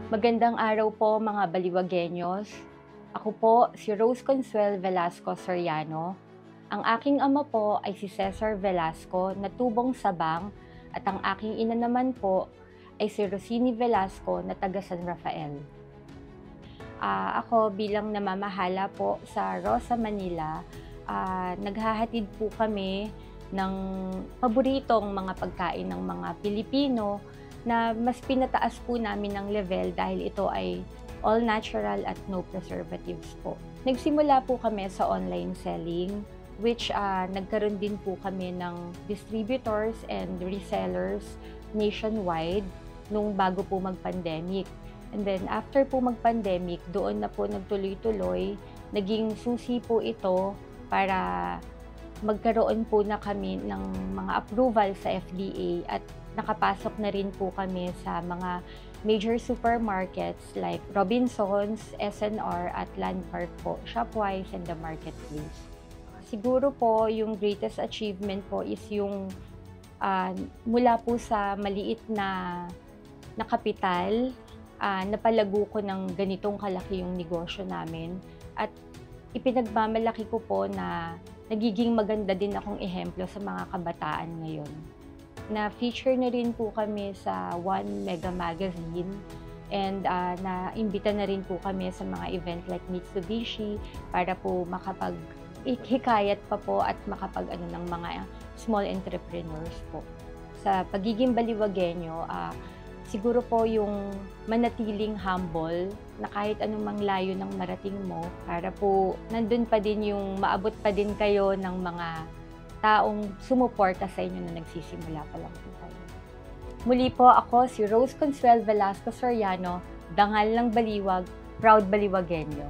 Magandang araw po mga Baliwagenyos. Ako po si Rose Consuel Velasco Soriano. Ang aking ama po ay si Cesar Velasco na tubong Sabang at ang aking ina naman po ay si Rosini Velasco na taga San Rafael. Ako bilang namamahala po sa Rosa, Manila, naghahatid po kami ng paboritong mga pagkain ng mga Pilipino na mas pinataas po namin ng level dahil ito ay all natural at no preservatives po. Nagsimula po kami sa online selling, which nagkaroon din po kami ng distributors and resellers nationwide nung bago po mag-pandemic. And then after po mag-pandemic, doon na po nagtuloy-tuloy, naging susi po ito para magkaroon po na kami ng mga approval sa FDA at nakapasok na rin po kami sa mga major supermarkets like Robinsons, SNR at Landmark po, Shopwise and the Marketplace. Siguro po yung greatest achievement po is yung mula po sa maliit na kapital, napalago ko ng ganitong kalaki yung negosyo namin at ipinagmamalaki ko po na nagiging maganda din akong ehemplo sa mga kabataan ngayon. Na-feature na rin po kami sa One Mega Magazine and na-imbita na rin po kami sa mga event like Mitsubishi para po makapag-hikayat pa po at makapag-ano ng mga small entrepreneurs po. Sa pagiging Baliwagenyo, siguro po yung manatiling humble na kahit anumang layo ng marating mo para po nandun pa din yung maabot pa din kayo ng mga taong sumuporta sa inyo na nagsisimula pa lang po kayo. Muli po ako si Rose Consuel Velasco Soriano, dangal ng Baliwag, proud Baliwagenyo.